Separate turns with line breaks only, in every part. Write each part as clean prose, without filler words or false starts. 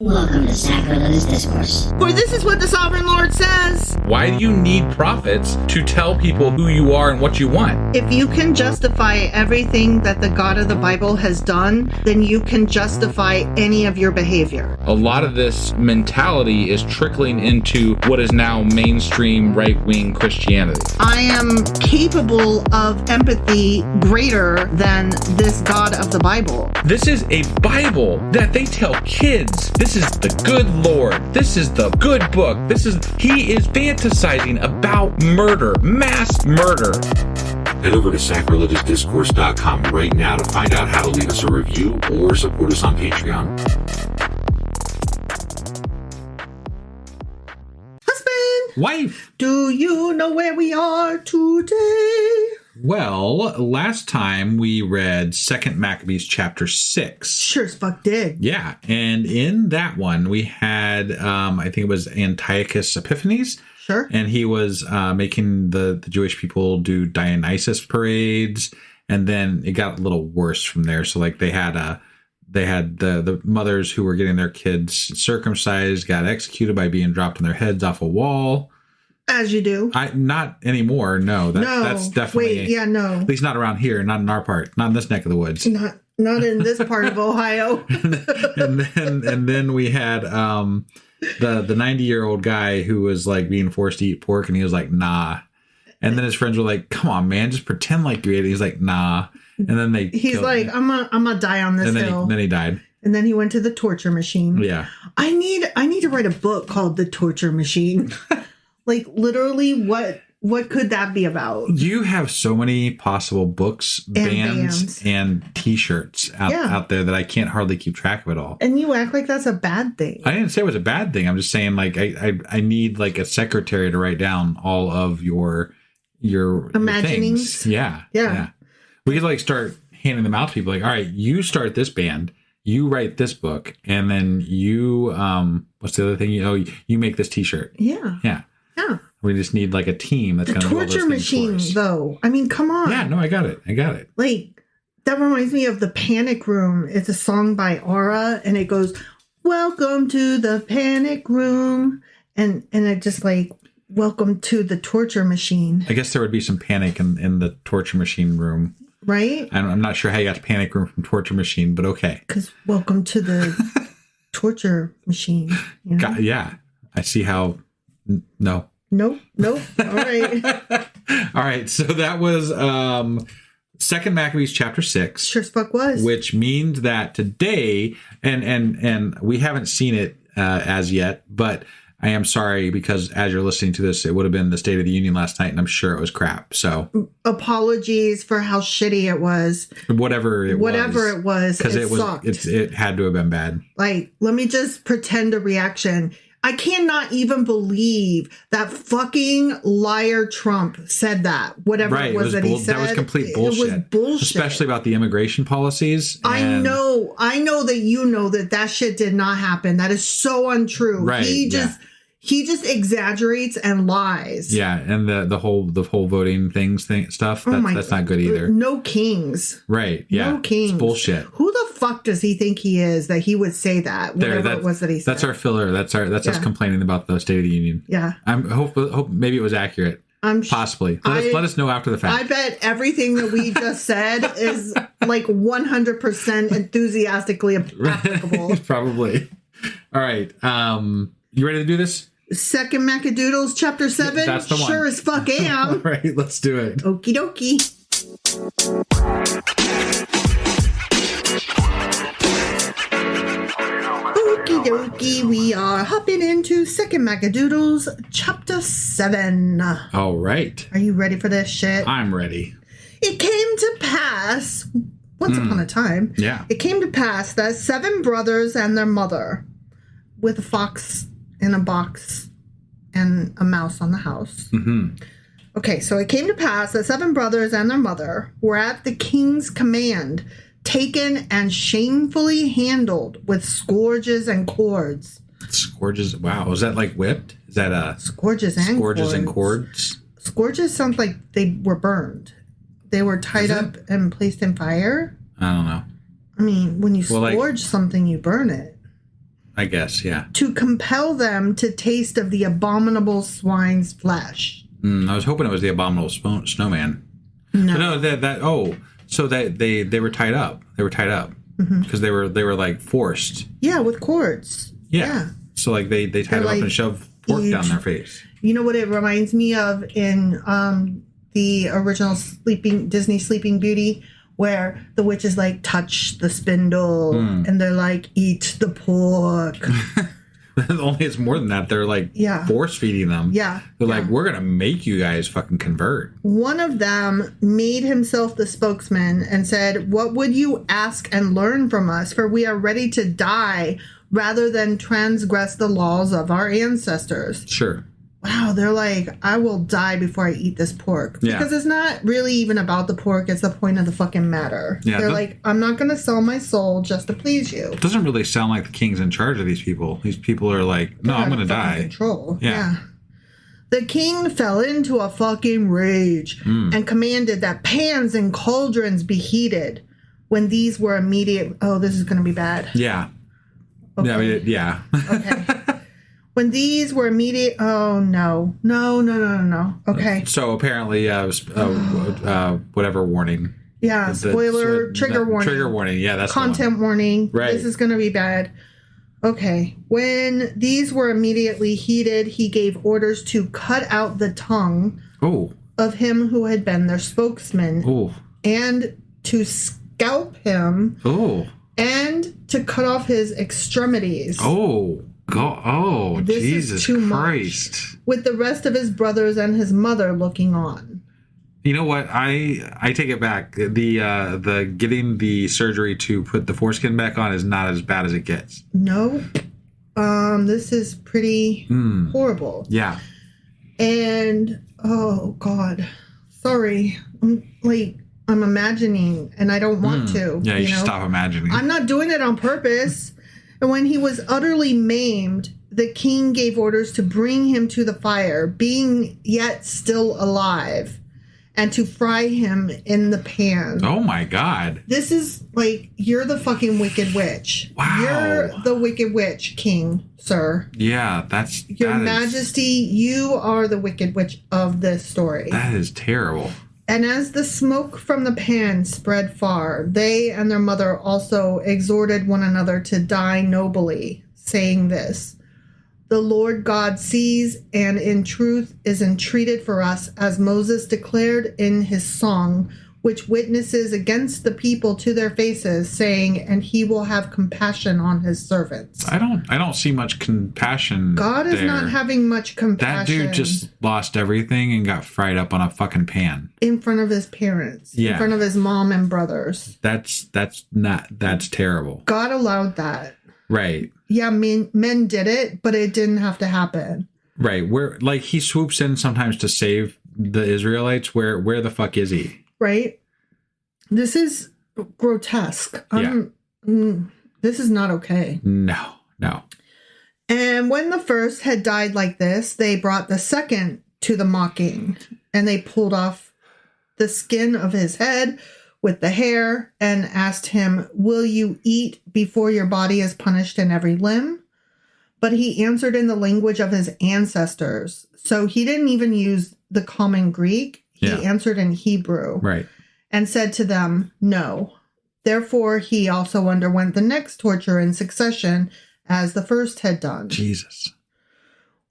Welcome to Sacrilegious Discourse.
For this is what the Sovereign Lord says.
Why do you need prophets to tell people who you are and what you want?
If you can justify everything that the God of the Bible has done, then you can justify any of your behavior.
A lot of this mentality is trickling into what is now mainstream right-wing Christianity.
I am capable of empathy greater than this God of the Bible.
This is a Bible that they tell kids. This is the good Lord. This is the good book. He is fantasizing about murder, mass murder.
Head over to sacrilegiousdiscourse.com right now to find out how to leave us a review or support us on Patreon.
Husband!
Wife!
Do you know where we are today?
Well, last time we read 2 Maccabees chapter 6.
Sure as fuck did.
Yeah, and in that one we had, I think it was Antiochus Epiphanes.
Sure.
And he was making the Jewish people do Dionysus parades, and then it got a little worse from there. So like they had the mothers who were getting their kids circumcised got executed by being dropped on their heads off a wall.
As you do.
Not anymore. No, that's definitely.
Wait, yeah, no.
At least not around here, not in our part, not in this neck of the woods.
Not in this part of Ohio.
and then we had the 90-year-old guy who was like being forced to eat pork, and he was like, nah. And then his friends were like, come on, man, just pretend like you ate it. He's like, nah. And then
he's like, I'm gonna die on this hill.
Then he died.
And then he went to the torture machine.
Yeah.
I need to write a book called The Torture Machine. Like, literally, what could that be about?
You have so many possible books, bands, and T-shirts out there that I can't hardly keep track of it all.
And you act like that's a bad thing.
I didn't say it was a bad thing. I'm just saying, like, I need like a secretary to write down all of your
imaginings.
Things. Yeah. We could like start handing them out to people. Like, all right, you start this band, you write this book, and then you what's the other thing? You make this T-shirt.
Yeah.
Yeah. We just need like a team that's going to do all those things.
Torture machine, though. I mean, come on.
Yeah, no, I got it.
Like, that reminds me of The Panic Room. It's a song by Aura, and it goes, "Welcome to the Panic Room," and it just like, "Welcome to the torture machine."
I guess there would be some panic in the torture machine room,
right?
I'm not sure how you got to panic room from torture machine, but okay.
Because welcome to the torture machine. You know?
Yeah, I see how. No.
Nope. All right.
All right. So that was 2 Maccabees chapter 6.
Sure as fuck was.
Which means that today, and we haven't seen it as yet, but I am sorry because as you're listening to this, it would have been the State of the Union last night, and I'm sure it was crap. So
apologies for how shitty it was.
Whatever it was. Because it had to have been bad.
Like, let me just pretend a reaction. I cannot even believe that fucking liar Trump said that. Whatever it was that he said.
That was complete bullshit.
It was bullshit.
Especially about the immigration policies.
I know that you know that shit did not happen. That is so untrue.
Right.
He just exaggerates and lies.
Yeah, and the whole voting stuff. That's not good either.
No kings.
Right. Yeah.
No kings.
It's bullshit.
Who the fuck does he think he is that he would say that? Whatever it was that he said.
That's our filler. That's us complaining about the State of the Union.
Yeah.
I hope maybe it was accurate. Possibly. Let us know after the fact.
I bet everything that we just said is like 100% enthusiastically applicable.
Probably. All right. You ready to do this?
2 Maccadoodles, chapter 7?
That's the one.
Sure as fuck am.
All right, let's do it.
Okie dokie. Okie dokie, we are hopping into 2 Maccadoodles, chapter 7.
All right.
Are you ready for this shit?
I'm ready.
It came to pass, once upon a time, it came to pass that 7 brothers and their mother, with a fox in a box and a mouse on the house.
Mm-hmm.
Okay, so it came to pass that 7 brothers and their mother were at the king's command, taken and shamefully handled with scourges and cords.
Scourges? Wow, is that like whipped? Is that
scourges and
cords?
Scourges sounds like they were burned. They were tied up and placed in fire.
I don't know.
I mean, when you scourge something, you burn it.
I guess, yeah.
to compel them to taste of the abominable swine's flesh.
I was hoping it was the abominable snowman.
No.
So that they were tied up. They were tied up because they were like forced.
Yeah, with cords.
Yeah. So like they tied them up and shoved pork down their face.
You know what it reminds me of in the original Disney Sleeping Beauty, where the witch is like, touch the spindle, and they're like, eat the pork.
Only it's more than that. They're like force feeding them.
Yeah.
They're like, we're going to make you guys fucking convert.
One of them made himself the spokesman and said, what would you ask and learn from us? For we are ready to die rather than transgress the laws of our ancestors.
Sure.
Wow, they're like, I will die before I eat this pork.
Yeah.
Because it's not really even about the pork. It's the point of the fucking matter.
Yeah,
they're like, I'm not going to sell my soul just to please you.
It doesn't really sound like the king's in charge of these people. These people are like, no, I'm going to die.
Control.
Yeah.
The king fell into a fucking rage and commanded that pans and cauldrons be heated. When these were immediate... Oh, this is going to be bad.
Yeah.
Okay.
Yeah. I mean, yeah.
Okay. When these were immediate... Oh, no. No. Okay.
So apparently, whatever warning.
Yeah, spoiler, trigger warning.
Trigger warning, yeah, that's
content warning.
Right.
This is going to be bad. Okay. When these were immediately heated, he gave orders to cut out the tongue of him who had been their spokesman and to scalp him and to cut off his extremities.
Oh, God. Oh,
This
Jesus
is too
Christ.
much. With the rest of his brothers and his mother looking on.
You know what? I take it back. The getting the surgery to put the foreskin back on is not as bad as it gets.
No. This is pretty horrible.
Yeah.
And oh God. Sorry. I'm imagining and I don't want to.
Yeah, you should stop imagining.
I'm not doing it on purpose. And when he was utterly maimed, the king gave orders to bring him to the fire, being yet still alive, and to fry him in the pan.
Oh my God.
This is like, you're the fucking wicked witch.
Wow.
You're the wicked witch, king, sir.
Yeah,
Your Majesty, you are the wicked witch of this story.
That is terrible.
And as the smoke from the pan spread far, they and their mother also exhorted one another to die nobly, saying this, the Lord God sees and in truth is entreated for us, as Moses declared in his song, which witnesses against the people to their faces, saying, and he will have compassion on his servants.
I don't see much compassion.
God is not having much compassion.
That dude just lost everything and got fried up on a fucking pan.
In front of his parents.
Yeah.
In front of his mom and brothers.
That's terrible.
God allowed that.
Right.
Yeah, men did it, but it didn't have to happen.
Right. Where like he swoops in sometimes to save the Israelites. Where the fuck is he?
Right? This is grotesque. This is not okay.
No.
And when the first had died like this, they brought the second to the mocking, and they pulled off the skin of his head with the hair and asked him, will you eat before your body is punished in every limb? But he answered in the language of his ancestors. So he didn't even use the common Greek. He answered in Hebrew.
Right.
And said to them, no. Therefore, he also underwent the next torture in succession, as the first had done.
Jesus.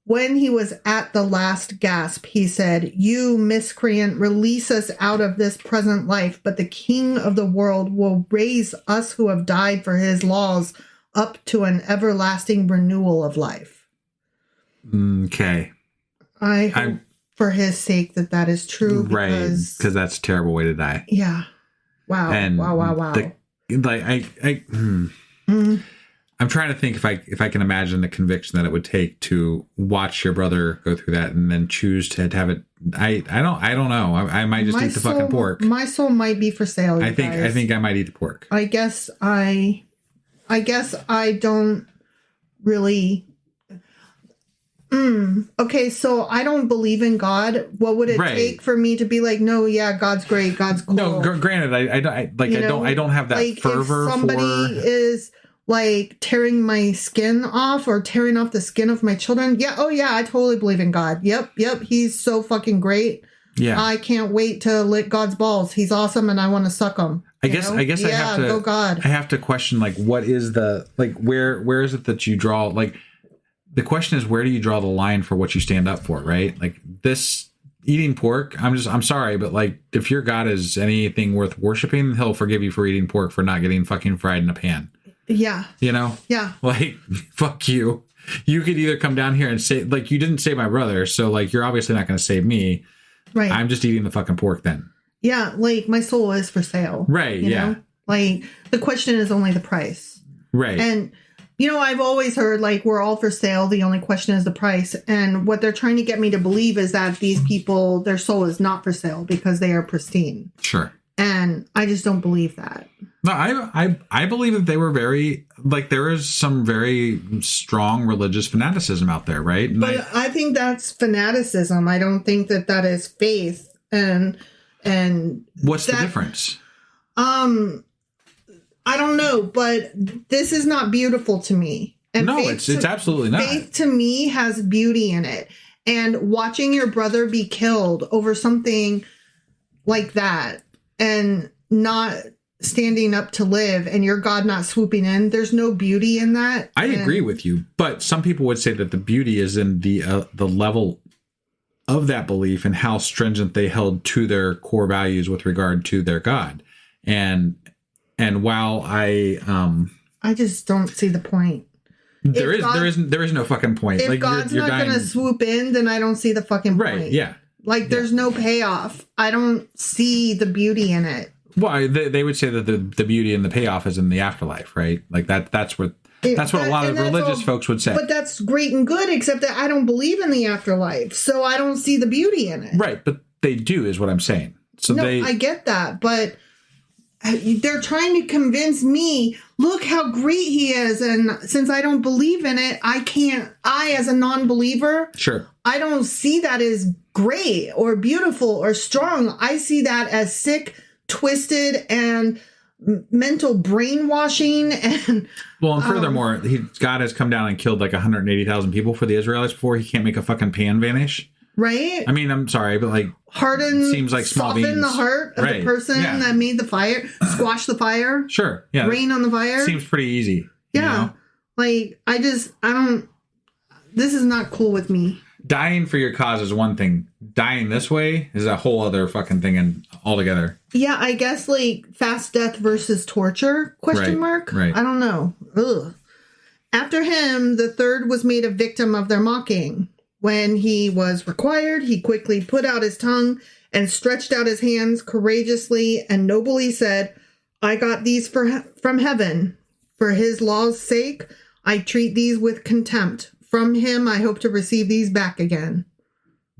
When he was at the last gasp, he said, you miscreant, release us out of this present life, but the King of the world will raise us who have died for his laws up to an everlasting renewal of life.
Okay.
I hope for his sake that is true.
Right. Because that's a terrible way to die.
Yeah. Wow.
And
wow.
I'm trying to think if I can imagine the conviction that it would take to watch your brother go through that and then choose to have it. I don't know. I might just eat the fucking pork.
My soul might be for sale.
I think I might eat the pork.
I guess I don't really. Okay, so I don't believe in God. What would it take for me to be like, no, yeah, God's great, God's cool?
No, granted, I don't have that fervor.
If somebody is like tearing my skin off or tearing off the skin of my children. Yeah. Oh yeah. I totally believe in God. Yep. He's so fucking great.
Yeah.
I can't wait to lick God's balls. He's awesome. And I want to suck him.
I guess
yeah,
I have to,
go God.
I have to question, like, what is the, like, where is it that you draw, like, the question is, where do you draw the line for what you stand up for? Right. Like this eating pork. I'm sorry, but like, if your God is anything worth worshiping, he'll forgive you for eating pork, for not getting fucking fried in a pan.
Yeah.
You know?
Yeah.
Like, fuck you. You could either come down here and say, like, you didn't save my brother, so, like, you're obviously not going to save me.
Right.
I'm just eating the fucking pork then.
Yeah. Like, my soul is for sale.
Right.
You
Yeah.
know? Like, the question is only the price.
Right.
And, you know, I've always heard, like, we're all for sale. The only question is the price. And what they're trying to get me to believe is that these people, their soul is not for sale because they are pristine.
Sure.
And I just don't believe that.
No, I believe that they were very, like, there is some very strong religious fanaticism out there, right? And
But I think that's fanaticism. I don't think that that is faith. And
what's
that,
the difference?
I don't know, but this is not beautiful to me. And
no, it's absolutely not.
Faith to me has beauty in it. And watching your brother be killed over something like that and not standing up to live and your God not swooping in, there's no beauty in that.
I agree with you, but some people would say that the beauty is in the level of that belief and how stringent they held to their core values with regard to their God. And while I
just don't see the point.
There is no fucking point.
If
like,
God's
you're
not going to swoop in, then I don't see the fucking point.
Right, yeah.
Like, there's no payoff. I don't see the beauty in it.
Well, they would say that the beauty and the payoff is in the afterlife, right? Like that's what a lot of religious folks would say.
But that's great and good, except that I don't believe in the afterlife, so I don't see the beauty in it.
Right, but they do, is what I'm saying. So
no, I get that, but they're trying to convince me, look how great he is, and since I don't believe in it, I as a non-believer,
sure,
I don't see that as great or beautiful or strong. I see that as sick, twisted, and mental brainwashing. And
furthermore, God has come down and killed like 180,000 people for the Israelites before he can't make a fucking pan vanish.
Right?
I mean, I'm sorry, but like,
seems like small beans. Soften the heart of the person that made the fire, squash the fire.
Sure. Yeah.
Rain on the fire.
Seems pretty easy.
Yeah.
You know?
Like, this is not cool with me.
Dying for your cause is one thing. Dying this way is a whole other fucking thing and altogether.
Yeah, I guess like fast death versus torture, question mark?
Right.
I don't know. Ugh. After him, the third was made a victim of their mocking. When he was required, he quickly put out his tongue and stretched out his hands courageously and nobly said, I got these from heaven. For his law's sake, I treat these with contempt. From him, I hope to receive these back again.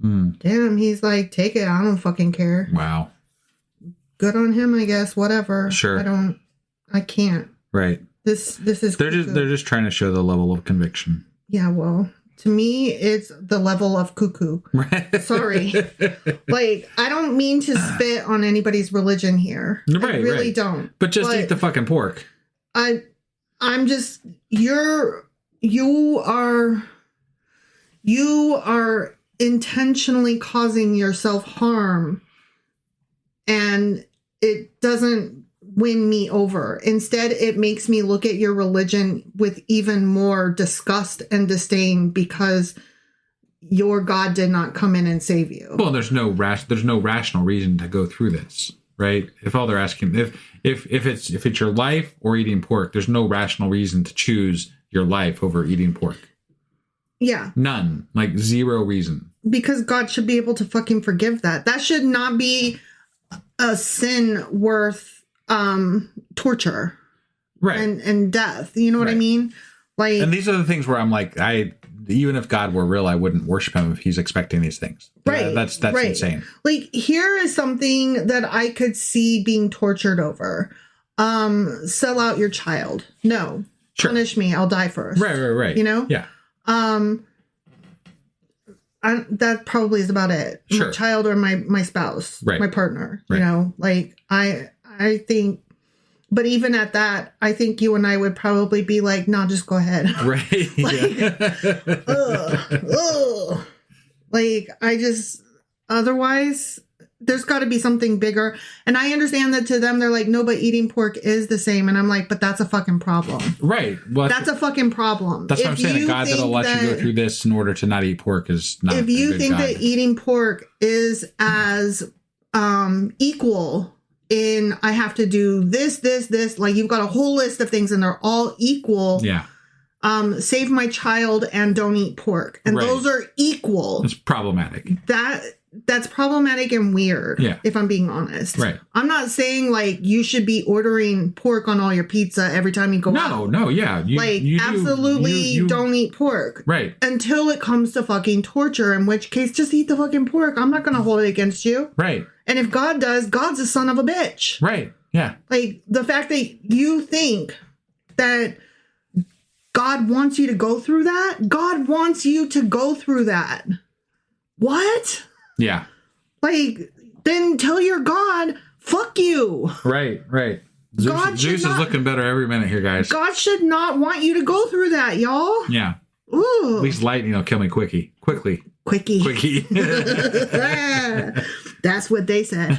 Damn, he's like, take it. I don't fucking care.
Wow.
Good on him, I guess. Whatever.
Sure.
I can't.
Right.
This is.
They're just trying to show the level of conviction.
Yeah. Well, to me, it's the level of cuckoo.
Right.
Sorry. Like, I don't mean to spit on anybody's religion here.
Right.
I really don't.
But eat the fucking pork.
I'm just. You are intentionally causing yourself harm, and it doesn't win me over. Instead, it makes me look at your religion with even more disgust and disdain because your God did not come in and save you.
Well, there's no rational reason to go through this, right? If all they're asking, if it's your life or eating pork, there's no rational reason to choose your life over eating pork.
Yeah.
None. Like, zero reason.
Because God should be able to fucking forgive that. That should not be a sin worth torture.
Right.
And death. You know what I mean? Like,
and these are the things where I'm like, even if God were real, I wouldn't worship him if he's expecting these things.
Right.
That's
right.
insane.
Like, here is something that I could see being tortured over. Sell out your child. No.
Sure.
Punish me. I'll die first.
Right.
You know?
Yeah.
That probably is about it.
Sure.
My child or my spouse,
right.
my partner.
Right.
You know, like I think But even at that, I think you and I would probably be like, no, just go ahead.
Right.
Ugh. Like, otherwise, there's got to be something bigger. And I understand that to them, they're like, no, but eating pork is the same. And I'm like, but that's a fucking problem.
Right. Well,
that's a fucking problem.
That's what I'm saying. A God that'll let you go through this in order to not eat pork is not.
If you think
God.
that eating pork is as equal in, I have to do this, like you've got a whole list of things and they're all equal.
Yeah.
Save my child and don't eat pork. And those are equal.
It's problematic.
That's problematic and weird, if I'm being honest.
Right.
I'm not saying, like, you should be ordering pork on all your pizza every time you go out.
No, yeah. You
absolutely don't eat pork.
Right.
Until it comes to fucking torture, in which case, just eat the fucking pork. I'm not going to hold it against you.
Right.
And if God does, God's a son of a bitch.
Right. Yeah.
Like, the fact that you think that God wants you to go through that, God wants you to go through that. What?
Yeah.
Like, then tell your God, fuck you.
Right. Zeus is looking better every minute here, guys.
God should not want you to go through that, y'all.
Yeah.
Ooh.
At least lightning will kill me quickly.
Quickie. That's what they said.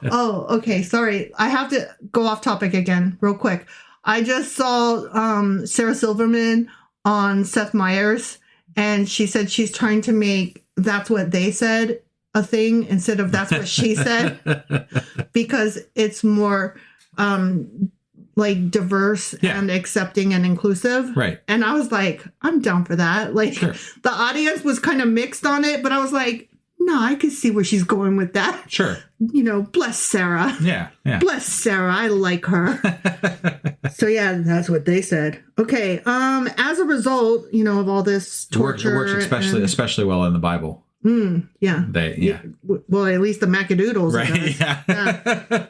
Oh, okay. Sorry. I have to go off topic again real quick. I just saw Sarah Silverman on Seth Meyers, and she said she's trying to make That's What They Said a thing instead of That's What She Said, because it's more like diverse and accepting and inclusive.
Right.
And I was like, I'm down for that. Like, the audience was kind of mixed on it, but I was like, no, I could see where she's going with that.
Sure.
You know, bless Sarah.
Yeah.
Bless Sarah. I like her. So yeah, that's what they said. Okay. As a result, you know, of all this torture,
it works especially well in the Bible.
Yeah. Well, at least the Maccadoodles.
Right. Yeah.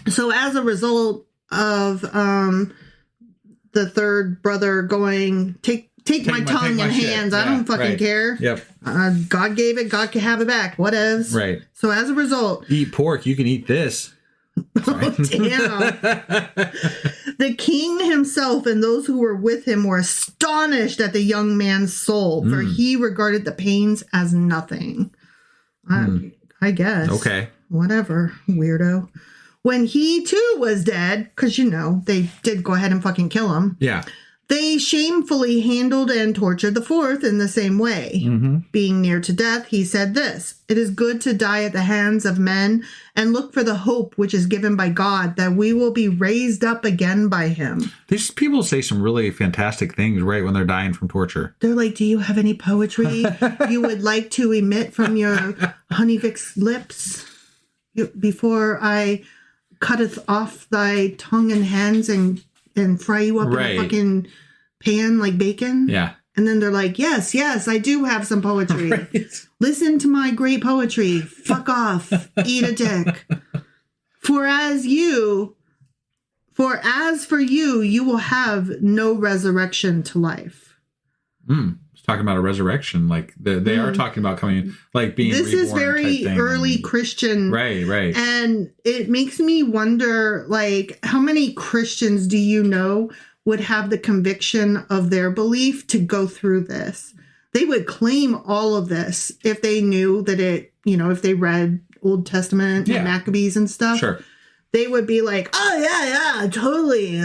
So as a result of the third brother going, take my tongue and hands. I don't fucking care.
Yep.
God gave it. God can have it back. Whatevs.
Right.
So as a result,
eat pork. You can eat this.
Oh, damn. The king himself and those who were with him were astonished at the young man's soul, for he regarded the pains as nothing. I guess.
Okay.
Whatever, weirdo. When he too was dead, because, you know, they did go ahead and fucking kill him.
Yeah.
They shamefully handled and tortured the fourth in the same way. Being near to death, he said this: "It is good to die at the hands of men and look for the hope which is given by God, that we will be raised up again by him."
These people say some really fantastic things right when they're dying from torture.
They're like, do you have any poetry you would like to emit from your Honeyvick's lips before I cutteth off thy tongue and hands and fry you up in a fucking pan like bacon?
Yeah.
And then they're like, yes, I do have some poetry. Right. Listen to my great poetry. Fuck off. Eat a dick. For as for you, you will have no resurrection to life.
It's talking about a resurrection. Like they are talking about coming, like being
this is very early Christian.
Right.
And it makes me wonder, like, how many Christians do you know would have the conviction of their belief to go through this? They would claim all of this if they knew that it, you know, if they read Old Testament and Maccabees and stuff.
Sure.
They would be like, oh, yeah, totally.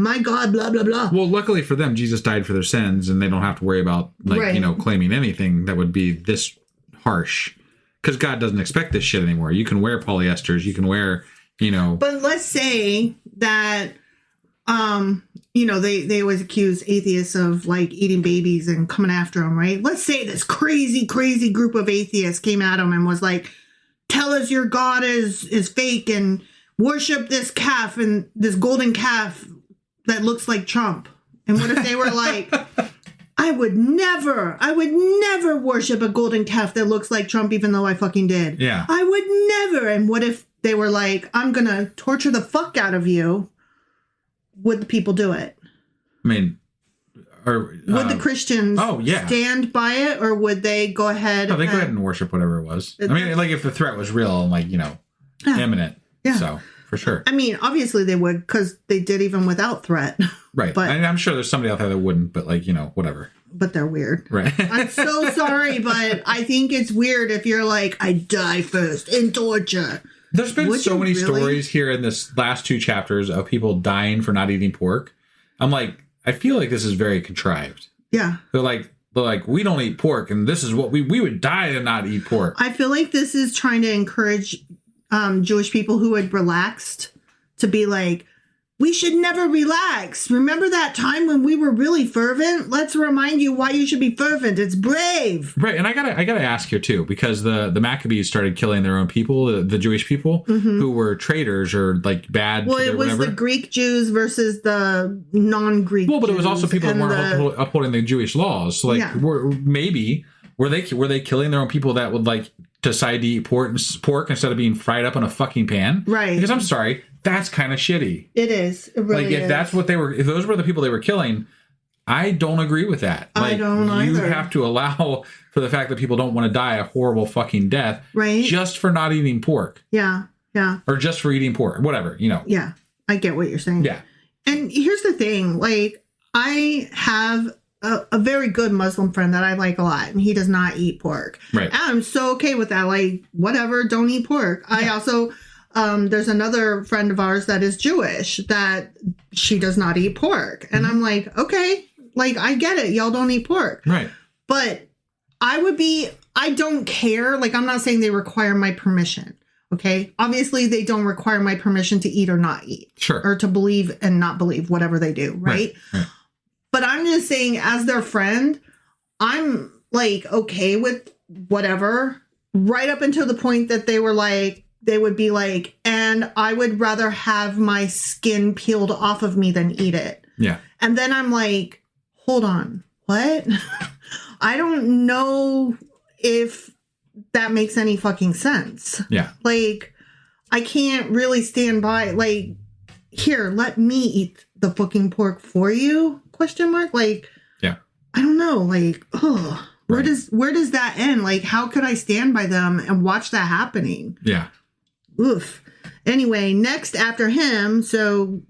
My God, blah, blah, blah.
Well, luckily for them, Jesus died for their sins, and they don't have to worry about, like, you know, claiming anything that would be this harsh. Because God doesn't expect this shit anymore. You can wear polyesters. You can wear, you know. But
let's say that, you know, they always accuse atheists of, like, eating babies and coming after them, right? Let's say this crazy group of atheists came at them and was like, tell us your God is fake and worship this calf and this golden calf that looks like Trump. And what if they were like, I would never worship a golden calf that looks like Trump, even though I fucking did.
Yeah.
I would never. And what if they were like, I'm going to torture the fuck out of you? Would the people do it?
I mean, or
would the Christians stand by it, or would they go ahead?
No, they go ahead and worship whatever it was. I mean, like, if the threat was real and, like, you know, imminent.
Yeah.
So, for sure.
I mean, obviously they would, because they did even without threat.
Right.
But
I'm sure there's somebody out there that wouldn't, but like, whatever.
But they're weird.
Right.
I'm so sorry, but I think it's weird if you're like, I die first in torture.
There's been
Would
so
you
many
really?
stories here in this last 2 chapters of people dying for not eating pork. I'm like, I feel like this is very contrived.
Yeah.
They're like, we don't eat pork, and this is what we would die to not eat pork.
I feel like this is trying to encourage Jewish people who had relaxed to be like, we should never relax. Remember that time when we were really fervent? Let's remind you why you should be fervent. It's brave.
Right, and I gotta ask here too, because the Maccabees started killing their own people, the Jewish people who were traitors or like bad.
Well, it was
whatever.
the Greek Jews versus the non-Greek.
Well, but it was also
Jews
people that
and
weren't upholding the Jewish laws. So, like,
Yeah.
were they killing their own people that would like decide to eat pork instead of being fried up in a fucking pan?
Right.
Because I'm sorry, that's kind of shitty.
It is. It really
Like, if
is.
that's what if those were the people they were killing, I don't agree with that. Like,
I don't
you
either.
have to allow for the fact that people don't want to die a horrible fucking death,
Right.
just for not eating pork
Yeah. Yeah.
or just for eating pork, whatever,
Yeah. I get what you're saying.
Yeah.
And here's the thing, like, I have a very good Muslim friend that I like a lot, and he does not eat pork.
Right.
And I'm so okay with that. Like, whatever, don't eat pork. I also, there's another friend of ours that is Jewish that she does not eat pork. And I'm like, okay, like, I get it. Y'all don't eat pork.
Right.
But I don't care. Like, I'm not saying they require my permission. Okay. Obviously, they don't require my permission to eat or not eat.
Sure.
Or to believe and not believe, whatever they do. Right. But I'm just saying, as their friend, I'm like, okay with whatever, right up until the point that they would be like, and I would rather have my skin peeled off of me than eat it.
Yeah.
And then I'm like, hold on, what? I don't know if that makes any fucking sense.
Yeah.
Like, I can't really stand by, like, here, let me eat the fucking pork for you? Question mark? Like,
yeah.
I don't know. Like, oh, where does that end? Like, how could I stand by them and watch that happening?
Yeah.
Oof. Anyway, next after him, so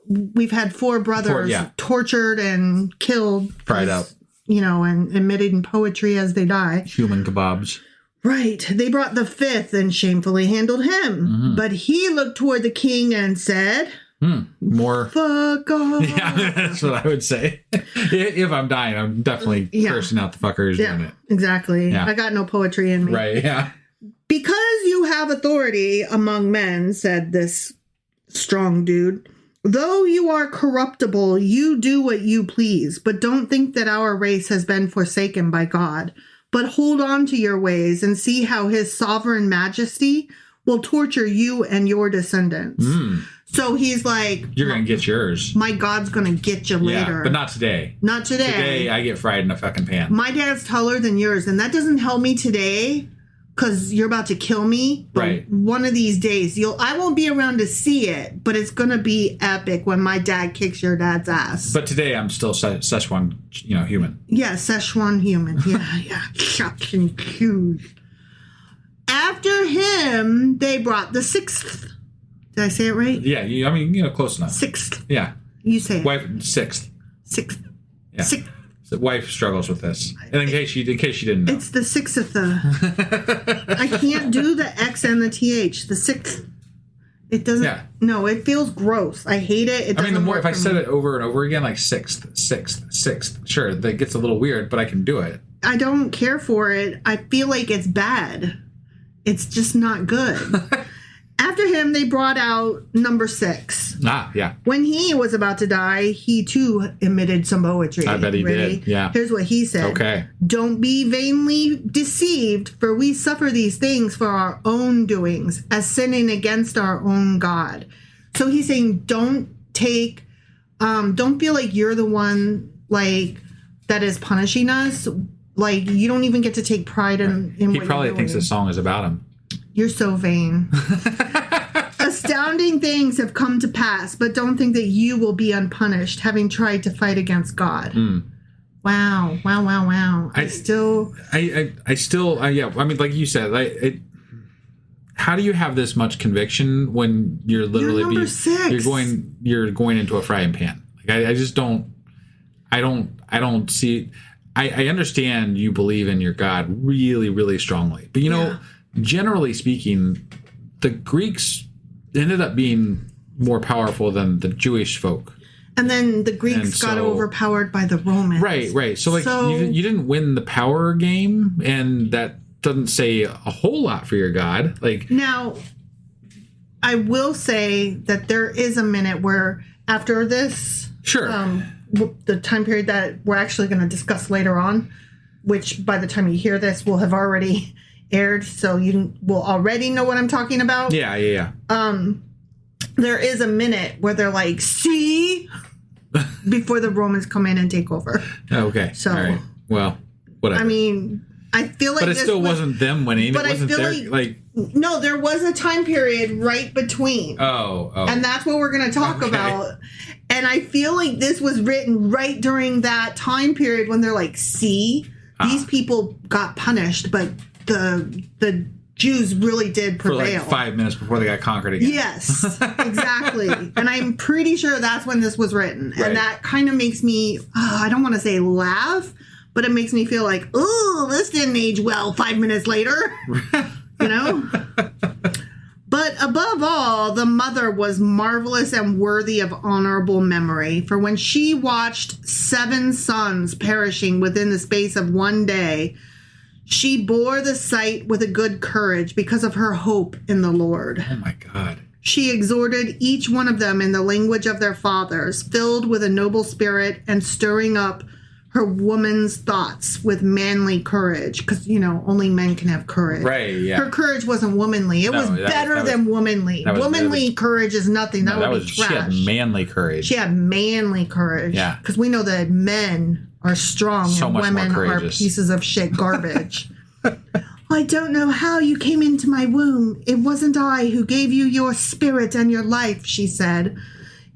we've had 4 brothers tortured and killed.
Fried up.
And emitted in poetry as they die.
Human kebabs.
Right. They brought the 5th and shamefully handled him.
Mm-hmm.
But he looked toward the king and said,
more.
fuck off.
Yeah, that's what I would say. If I'm dying, I'm definitely cursing out the fuckers doing it.
Exactly.
Yeah.
I got no poetry in me.
Right, yeah.
Because you have authority among men, said this strong dude, though you are corruptible, you do what you please, but don't think that our race has been forsaken by God. But hold on to your ways and see how his sovereign majesty will torture you and your descendants. So he's like,
you're going to get yours.
My God's going to get you later.
Yeah, but not today.
Not today.
Today, I get fried in a fucking pan.
My dad's taller than yours, and that doesn't help me today because you're about to kill me. But
right.
One of these days, I won't be around to see it, but it's going to be epic when my dad kicks your dad's ass.
But today, I'm still Szechuan, human.
Yeah, Szechuan human. Yeah. Chopped and huge. After him, they brought the 6th. Did I say it right?
Yeah, close enough.
6th.
Yeah.
You say it.
Wife, 6th.
6th.
Yeah.
6th.
The wife struggles with this. And in case you didn't know.
It's the 6th of the... I can't do the X and the TH. The 6th. It doesn't...
Yeah.
No, it feels gross. I hate it.
The more, if I said it over and over again, like 6th, sure, that gets a little weird, but I can do it.
I don't care for it. I feel like it's bad. It's just not good. After him, they brought out number 6.
Ah, yeah.
When he was about to die, he too emitted some poetry.
I bet he did, yeah.
Here's what he said.
Okay.
Don't be vainly deceived, for we suffer these things for our own doings, as sinning against our own God. So he's saying don't feel like you're the one, like, that is punishing us. Like, you don't even get to take pride in what
He probably thinks this song is about him.
You're so vain. Astounding things have come to pass, but don't think that you will be unpunished, having tried to fight against God. Wow. I still, like you said,
how do you have this much conviction when you're literally
number 6.
you're going into a frying pan? Like I just don't see. I understand you believe in your God really, really strongly, but generally speaking, the Greeks ended up being more powerful than the Jewish folk.
And then the Greeks got overpowered by the Romans.
Right. So you didn't win the power game, and that doesn't say a whole lot for your God. Like,
now, I will say that there is a minute where after this, the time period that we're actually going to discuss later on, which by the time you hear this will have already aired, so you will already know what I'm talking about.
Yeah.
There is a minute where they're like, see, before the Romans come in and take over.
Okay.
So,
all right. Well, whatever.
I mean, I feel like,
but it still wasn't them winning.
But
it wasn't
I feel no, there was a time period right between.
Oh.
And that's what we're going to talk about. And I feel like this was written right during that time period when they're like, see, these people got punished, but the Jews really did prevail.
For like 5 minutes before they got conquered again.
Yes, exactly. And I'm pretty sure that's when this was written.
Right.
And that kind of makes me, I don't want to say laugh, but it makes me feel like, oh, this didn't age well 5 minutes later. But above all, the mother was marvelous and worthy of honorable memory. For when she watched 7 sons perishing within the space of one day, she bore the sight with a good courage because of her hope in the Lord.
Oh, my God.
She exhorted each one of them in the language of their fathers, filled with a noble spirit and stirring up her woman's thoughts with manly courage. Because, only men can have courage.
Right, yeah.
Her courage wasn't womanly. It was better than womanly. Womanly courage is nothing. That would be trash.
She had manly courage.
She had manly courage.
Yeah.
Because we know that men are strong and women are pieces of shit garbage. I don't know how you came into my womb. It wasn't I who gave you your spirit and your life, she said.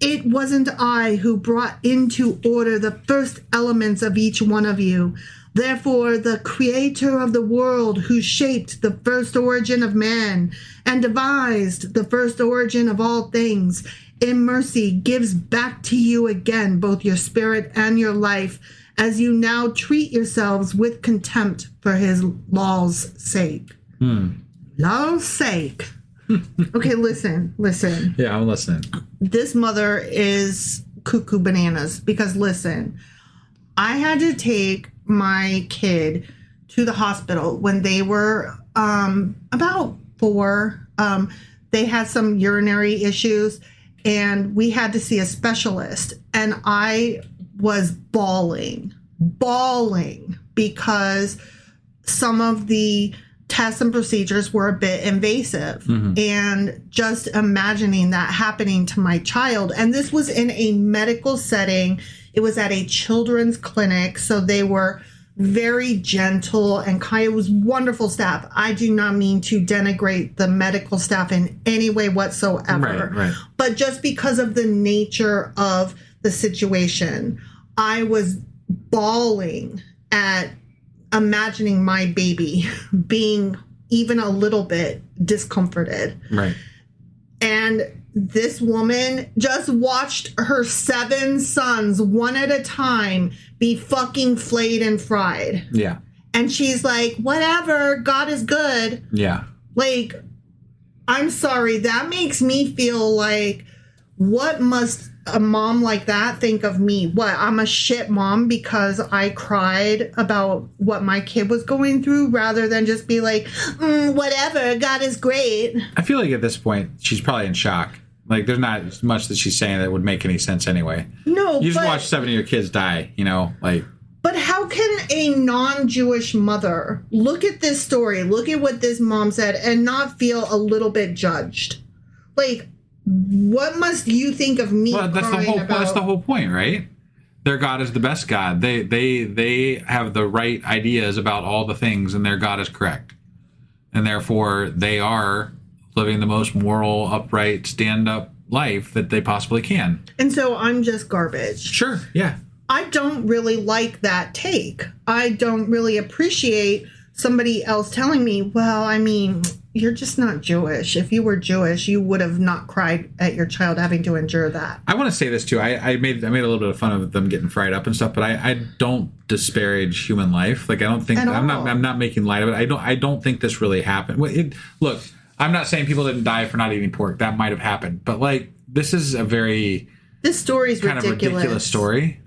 It wasn't I who brought into order the first elements of each one of you. Therefore, the creator of the world who shaped the first origin of man and devised the first origin of all things, in mercy gives back to you again both your spirit and your life, as you now treat yourselves with contempt for his law's sake. Law's sake. Okay, listen.
Yeah, I'm listening.
This mother is cuckoo bananas because, listen, I had to take my kid to the hospital when they were about 4. They had some urinary issues, and we had to see a specialist, and I was bawling because some of the tests and procedures were a bit invasive. And just imagining that happening to my child. And this was in a medical setting. It was at a children's clinic. So they were very gentle and kind. It was wonderful staff. I do not mean to denigrate the medical staff in any way whatsoever.
Right.
But just because of the nature of the situation, I was bawling at imagining my baby being even a little bit discomforted.
Right.
And this woman just watched her 7 sons, one at a time, be fucking flayed and fried.
Yeah.
And she's like, whatever, God is good.
Yeah.
Like, I'm sorry, that makes me feel like, what must a mom like that think of me? What, I'm a shit mom because I cried about what my kid was going through rather than just be like, whatever, God is great.
I feel like at this point, she's probably in shock. Like, there's not much that she's saying that would make any sense anyway.
No,
you just watch 7 of your kids die, like.
But how can a non-Jewish mother look at this story, look at what this mom said, and not feel a little bit judged? Like, what must you think of me?
Well, that's the whole point, right? Their God is the best God. They have the right ideas about all the things, and their God is correct, and therefore they are living the most moral, upright, stand-up life that they possibly can.
And so I'm just garbage.
Sure, yeah.
I don't really like that take. I don't really appreciate somebody else telling me, well, I mean, you're just not Jewish. If you were Jewish, you would have not cried at your child having to endure that.
I want to say this too. I made a little bit of fun of them getting fried up and stuff, but I don't disparage human life. Like I don't think I'm not making light of it. I don't think this really happened. Look, I'm not saying people didn't die for not eating pork. That might have happened, but like this is a very
story is
kind of ridiculous story.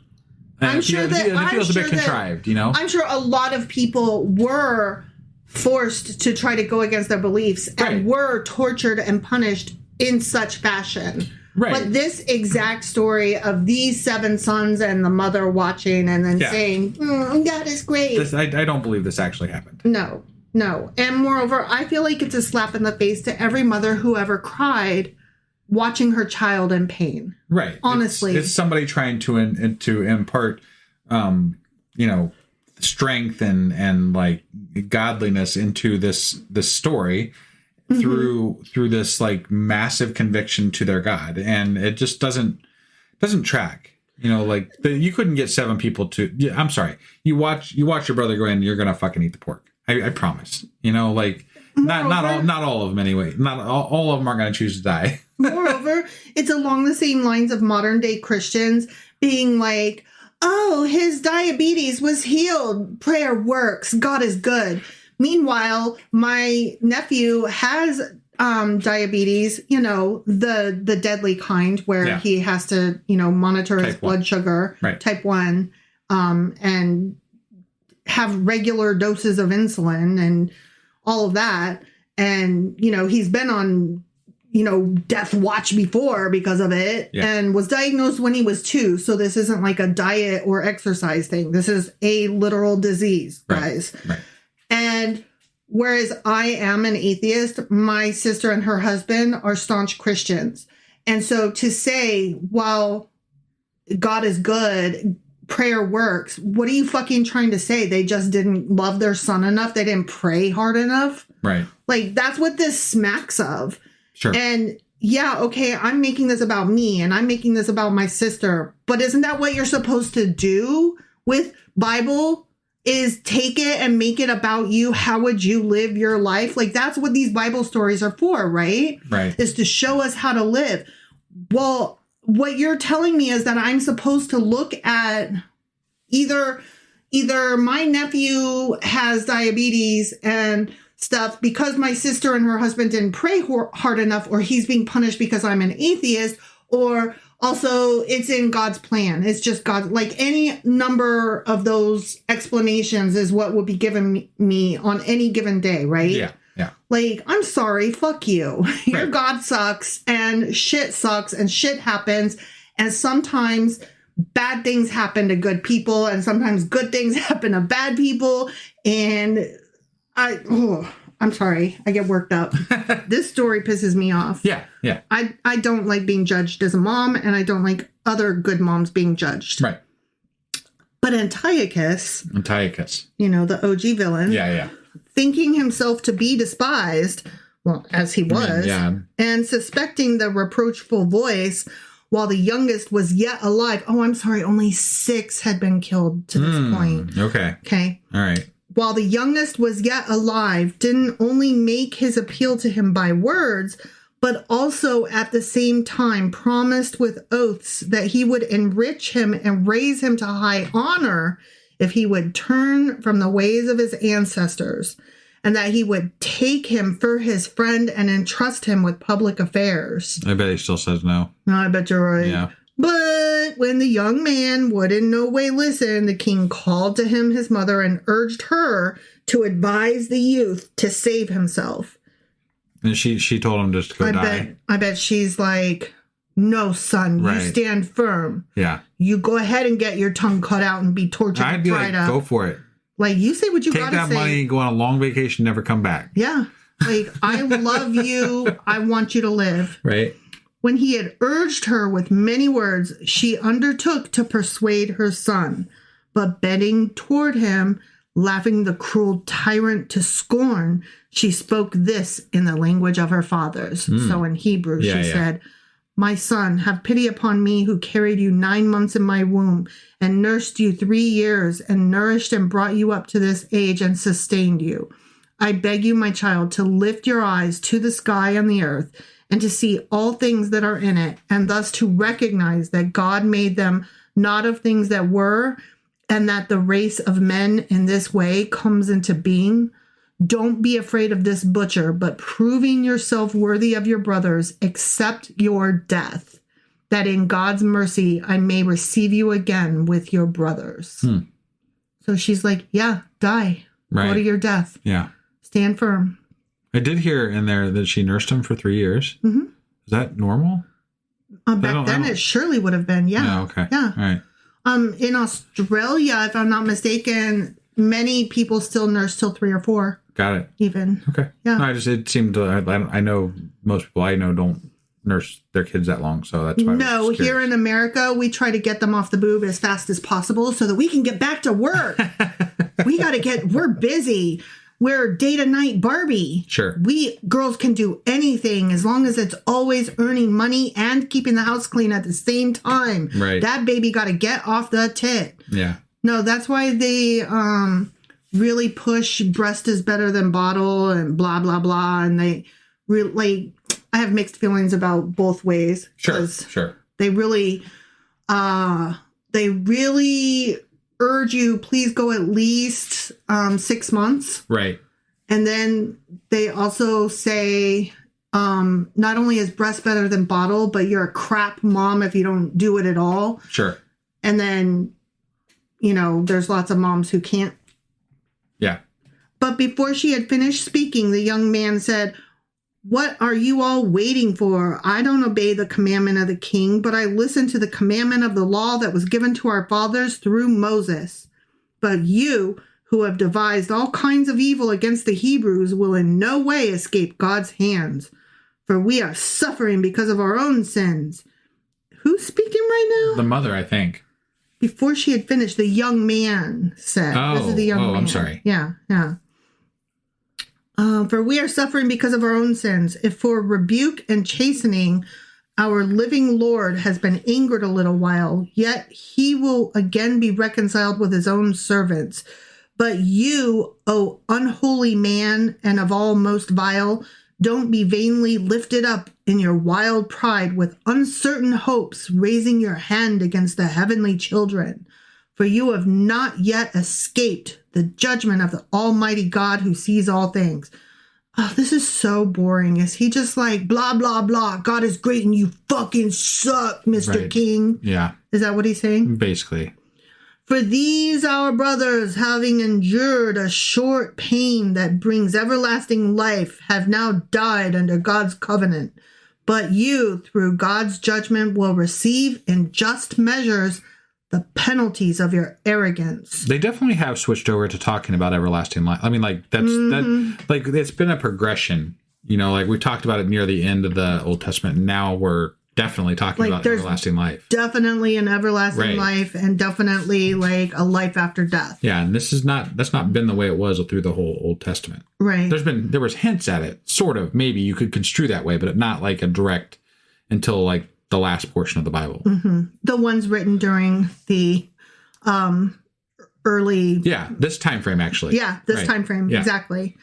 And
I'm sure that
it feels a bit contrived, you know.
I'm sure a lot of people were forced to try to go against their beliefs and were tortured and punished in such fashion. Right. But this exact story of these 7 sons and the mother watching and then saying, God is great.
I don't believe this actually happened.
No. And moreover, I feel like it's a slap in the face to every mother who ever cried watching her child in pain.
Right.
Honestly.
It's somebody trying to impart, strength and like godliness into this story through this like massive conviction to their God. And it just doesn't track. You know, like you couldn't get 7 people to. Yeah, I'm sorry. You watch your brother go in, you're gonna fucking eat the pork. I promise. You know, like not all of them anyway. Not all of them are gonna choose to die.
Moreover, it's along the same lines of modern day Christians being like, oh, his diabetes was healed. Prayer works. God is good. Meanwhile, my nephew has diabetes, the deadly kind where he has to, monitor his blood sugar, type 1, and have regular doses of insulin and all of that. And, he's been on death watch before because of it and was diagnosed when he was 2. So this isn't like a diet or exercise thing. This is a literal disease, guys. Right. And whereas I am an atheist, my sister and her husband are staunch Christians. And so to say, well, God is good, prayer works. What are you fucking trying to say? They just didn't love their son enough. They didn't pray hard enough. Right. Like that's what this smacks of. Sure. And okay, I'm making this about me and I'm making this about my sister. But isn't that what you're supposed to do with Bible? Is take it and make it about you. How would you live your life? Like that's what these Bible stories are for, right? Right. Is to show us how to live. Well, what you're telling me is that I'm supposed to look at either my nephew has diabetes and stuff because my sister and her husband didn't pray hard enough, or he's being punished because I'm an atheist, or also it's in God's plan. It's just God. Like any number of those explanations is what would be given me on any given day, right? Yeah. Yeah. Like, I'm sorry, fuck you. Your God sucks and shit sucks and shit happens. And sometimes bad things happen to good people and sometimes good things happen to bad people. And I'm sorry. I get worked up. This story pisses me off. Yeah. Yeah. I don't like being judged as a mom, and I don't like other good moms being judged. Right. But Antiochus, the OG villain. Yeah. Thinking himself to be despised, well, as he was, and suspecting the reproachful voice while the youngest was yet alive. Oh, I'm sorry. Only 6 had been killed to this point. Okay. All right. While the youngest was yet alive, didn't only make his appeal to him by words, but also at the same time promised with oaths that he would enrich him and raise him to high honor if he would turn from the ways of his ancestors, and that he would take him for his friend and entrust him with public affairs.
I bet he still says no.
No, I bet you're right. Yeah. But when the young man would in no way listen, the king called to him his mother and urged her to advise the youth to save himself.
And she told him just to go die.
I bet she's like, no, son, you stand firm. Yeah. You go ahead and get your tongue cut out and be tortured.
I'd be like, go for it.
Like, you say what you gotta say.
Take that money, go on a long vacation, never come back.
Yeah. Like, I love you. I want you to live. Right. When he had urged her with many words, she undertook to persuade her son. But bending toward him, laughing the cruel tyrant to scorn, she spoke this in the language of her fathers. So in Hebrew, she said, my son, have pity upon me who carried you 9 months in my womb and nursed you 3 years and nourished and brought you up to this age and sustained you. I beg you, my child, to lift your eyes to the sky and the earth and to see all things that are in it, and thus to recognize that God made them not of things that were, and that the race of men in this way comes into being. Don't be afraid of this butcher, but proving yourself worthy of your brothers, accept your death, that in God's mercy I may receive you again with your brothers. So she's like, yeah, die.
Right.
Go to your death.
Yeah.
Stand firm.
I did hear in there that she nursed him for 3 years.
Mm-hmm.
Is that normal?
Back then it surely would have been. Yeah.
Yeah. Okay.
Yeah.
All right.
In Australia, if I'm not mistaken, many people still nurse till 3 or 4.
Got it.
Even.
Okay.
Yeah.
No, it seemed, I know most people I know don't nurse their kids that long, so that's why.
No, here in America, we try to get them off the boob as fast as possible so that we can get back to work. We're busy. We're day to night Barbie.
Sure.
We girls can do anything as long as it's always earning money and keeping the house clean at the same time.
Right.
That baby got to get off the tit.
Yeah.
No, that's why they really push breast is better than bottle and blah, blah, blah. And they really, I have mixed feelings about both ways.
Sure.
They really urge you, please go at least 6 months.
Right.
And then they also say not only is breast better than bottle, but you're a crap mom if you don't do it at all.
Sure.
And then, there's lots of moms who can't.
Yeah.
But before she had finished speaking, the young man said, "What are you all waiting for? I don't obey the commandment of the king, but I listen to the commandment of the law that was given to our fathers through Moses. But you, who have devised all kinds of evil against the Hebrews, will in no way escape God's hands, for we are suffering because of our own sins." Who's speaking right now?
The mother, I think.
Before she had finished, the young man said, "This is the young man."
I'm sorry.
Yeah. For we are suffering because of our own sins. If for rebuke and chastening our living Lord has been angered a little while, yet he will again be reconciled with his own servants. But you, O unholy man, and of all most vile, don't be vainly lifted up in your wild pride with uncertain hopes, raising your hand against the heavenly children. For you have not yet escaped the judgment of the Almighty God who sees all things. Oh, this is so boring. Is he just like, blah, blah, blah, God is great and you fucking suck, Mr.
Right.
King?
Yeah.
Is that what he's saying?
Basically.
For these our brothers, having endured a short pain that brings everlasting life, have now died under God's covenant. But you, through God's judgment, will receive in just measures the penalties of your arrogance.
They definitely have switched over to talking about everlasting life. I mean, like it's been a progression. Like we talked about it near the end of the Old Testament. And now we're definitely talking about everlasting life.
Definitely an everlasting
Right.
life, and definitely like a life after death.
Yeah, and that's not been the way it was through the whole Old Testament.
Right.
There was hints at it, sort of. Maybe you could construe that way, but not like a direct until like the last portion of the Bible.
Mm-hmm. The ones written during the early.
Yeah, this time frame actually.
Yeah, this
Right.
time frame,
Yeah.
exactly.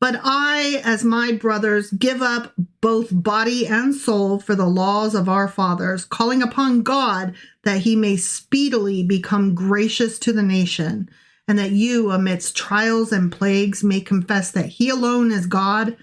But I, as my brothers, give up both body and soul for the laws of our fathers, calling upon God that he may speedily become gracious to the nation, and that you, amidst trials and plagues, may confess that he alone is God,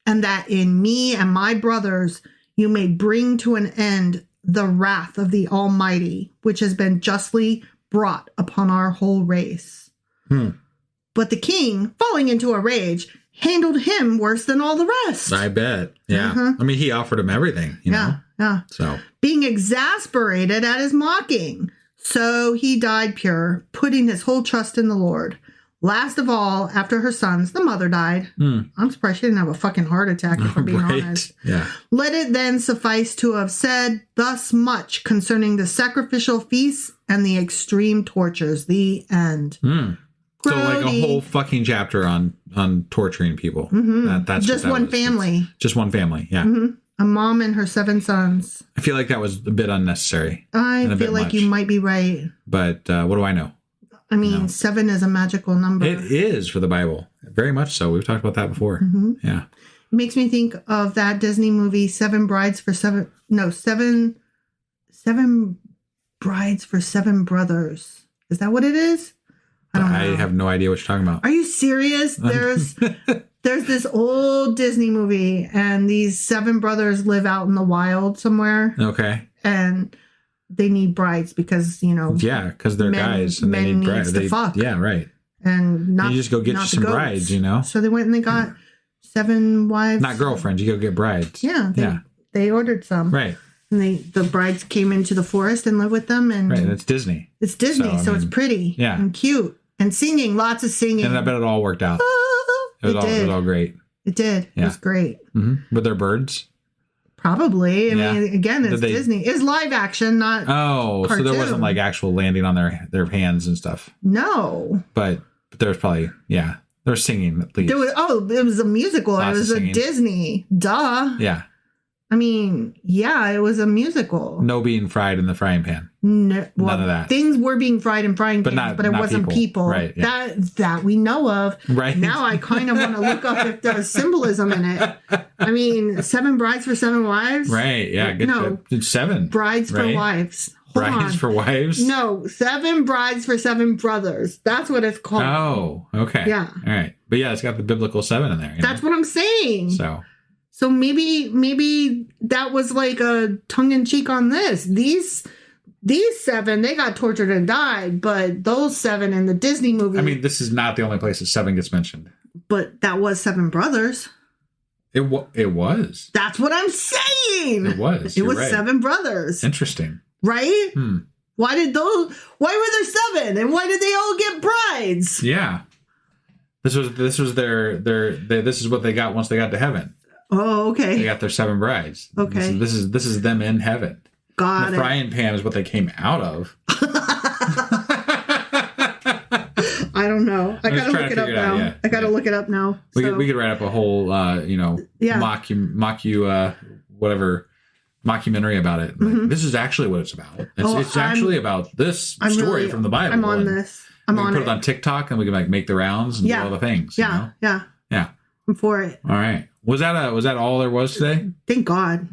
and that in me and my brothers you may bring to an end the wrath of the Almighty, which has been justly brought upon our whole race. But the king, falling into a rage, handled him worse than all the rest.
I bet. Yeah.
Uh-huh.
I mean, he offered him everything, you know?
Yeah.
So,
Being exasperated at his mocking. So he died pure, putting his whole trust in the Lord. Last of all, after her sons, the mother died. I'm surprised she didn't have a fucking heart attack, if I'm being honest.
Yeah.
Let it then suffice to have said thus much concerning the sacrificial feasts and the extreme tortures. The end.
So like a whole fucking chapter on torturing people. That's
just
what that
one
was.
family.
Just one family. Yeah.
A mom and her 7 sons.
I feel like that was a bit unnecessary.
I feel like you might be right.
But what do I know?
I mean, 7 is a magical number.
It is for the Bible. Very much so. We've talked about that before.
Mm-hmm.
Yeah.
It makes me think of that Disney movie, Seven Brides for Seven Brides for Seven Brothers. Is that what it is? I don't know.
I have no idea what you're talking about.
Are you serious? There's this old Disney movie, and these 7 brothers live out in the wild somewhere.
Okay.
And they need brides because,
Yeah, because they're guys and they need brides.
To fuck.
Yeah, right.
And not,
you just go get you some brides,
So they went and they got 7 wives.
Not girlfriends. You go get brides.
Yeah. They ordered some.
Right.
And the brides came into the forest and lived with them. And
right. That's Disney.
It's Disney, so it's pretty.
Yeah.
And cute. And singing. Lots of singing.
And I bet it all worked out. It was all great.
It did. Yeah. It was great.
Mm-hmm. Were there birds?
Probably. I mean, again, it's Disney. It's live action, not cartoon.
So there wasn't like actual landing on their hands and stuff.
No.
But there was probably, they were singing at least.
It was a musical. It was a Disney. Duh.
Yeah.
I mean, it was a musical.
No being fried in the frying pan.
No,
none of that.
Things were being fried in frying pans, but it wasn't people.
Right. Yeah.
That we know of.
Right.
Now I kind of want to look up if there's symbolism in it. I mean, 7 brides for 7 wives.
Right. Yeah. Good. 7
brides for wives.
Brides for wives?
No, 7 brides for 7 brothers. That's what it's called.
Oh, okay.
Yeah.
All right. But it's got the biblical 7 in there.
That's what I'm saying. So maybe that was like a tongue-in-cheek on this. These 7, they got tortured and died, but those 7 in the Disney movie...
I mean, this is not the only place that 7 gets mentioned.
But that was 7 brothers.
It was.
That's what I'm saying.
It was.
It was right. 7 brothers.
Interesting.
Right? Why were there 7? And why did they all get brides?
Yeah. This was this is what they got once they got to heaven.
Oh, okay.
They got their 7 brides.
Okay.
This is them in heaven.
Got
the frying pan is what they came out of.
I don't know. I gotta look it up now. I gotta look it up now.
We could write up a whole mockumentary about it.
Mm-hmm.
This is actually what it's about. It's actually about this story from the Bible.
I'm on this. We can
put it on TikTok and we can make the rounds and do all the things.
Yeah. Yeah. I'm for it.
All right. Was that all there was today?
Thank God.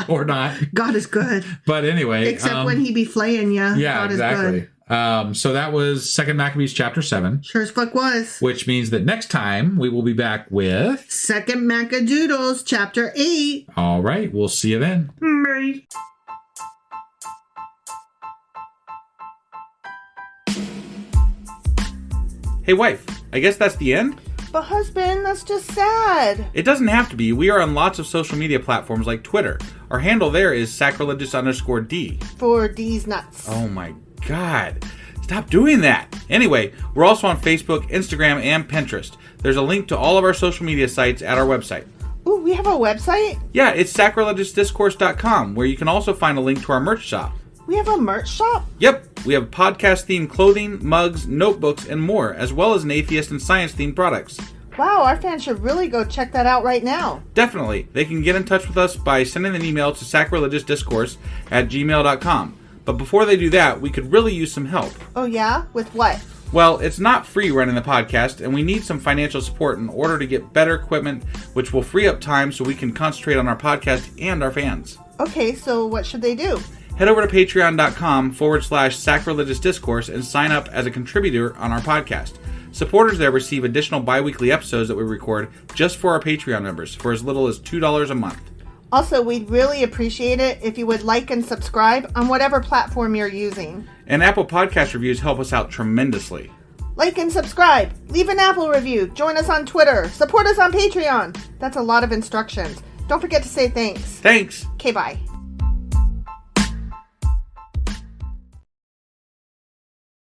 Or not.
God is good.
But anyway.
Except when he be flaying you.
Yeah,
God
exactly.
Is good.
So that was 2 Maccabees chapter 7.
Sure as fuck was.
Which means that next time we will be back with
2 Maccadoodles chapter 8.
All right. We'll see you then.
Bye.
Hey, wife. I guess that's the end?
But husband, that's just sad.
It doesn't have to be. We are on lots of social media platforms like Twitter. Our handle there is sacrilegious_D.
For D's nuts.
Oh my God. Stop doing that. Anyway, we're also on Facebook, Instagram, and Pinterest. There's a link to all of our social media sites at our website.
Ooh, we have a website?
Yeah, it's sacrilegiousdiscourse.com, where you can also find a link to our merch shop.
We have a merch shop?
Yep. We have podcast-themed clothing, mugs, notebooks, and more, as well as an atheist and science-themed products.
Wow, our fans should really go check that out right now.
Definitely. They can get in touch with us by sending an email to sacrilegiousdiscourse@gmail.com. But before they do that, we could really use some help.
Oh yeah? With what?
Well, it's not free running the podcast, and we need some financial support in order to get better equipment, which will free up time so we can concentrate on our podcast and our fans.
Okay, so what should they do?
Head over to patreon.com/sacrilegiousdiscourse and sign up as a contributor on our podcast. Supporters there receive additional bi-weekly episodes that we record just for our Patreon members for as little as $2 a month.
Also, we'd really appreciate it if you would like and subscribe on whatever platform you're using.
And Apple Podcast reviews help us out tremendously.
Like and subscribe. Leave an Apple review. Join us on Twitter. Support us on Patreon. That's a lot of instructions. Don't forget to say thanks.
Thanks.
Okay, bye.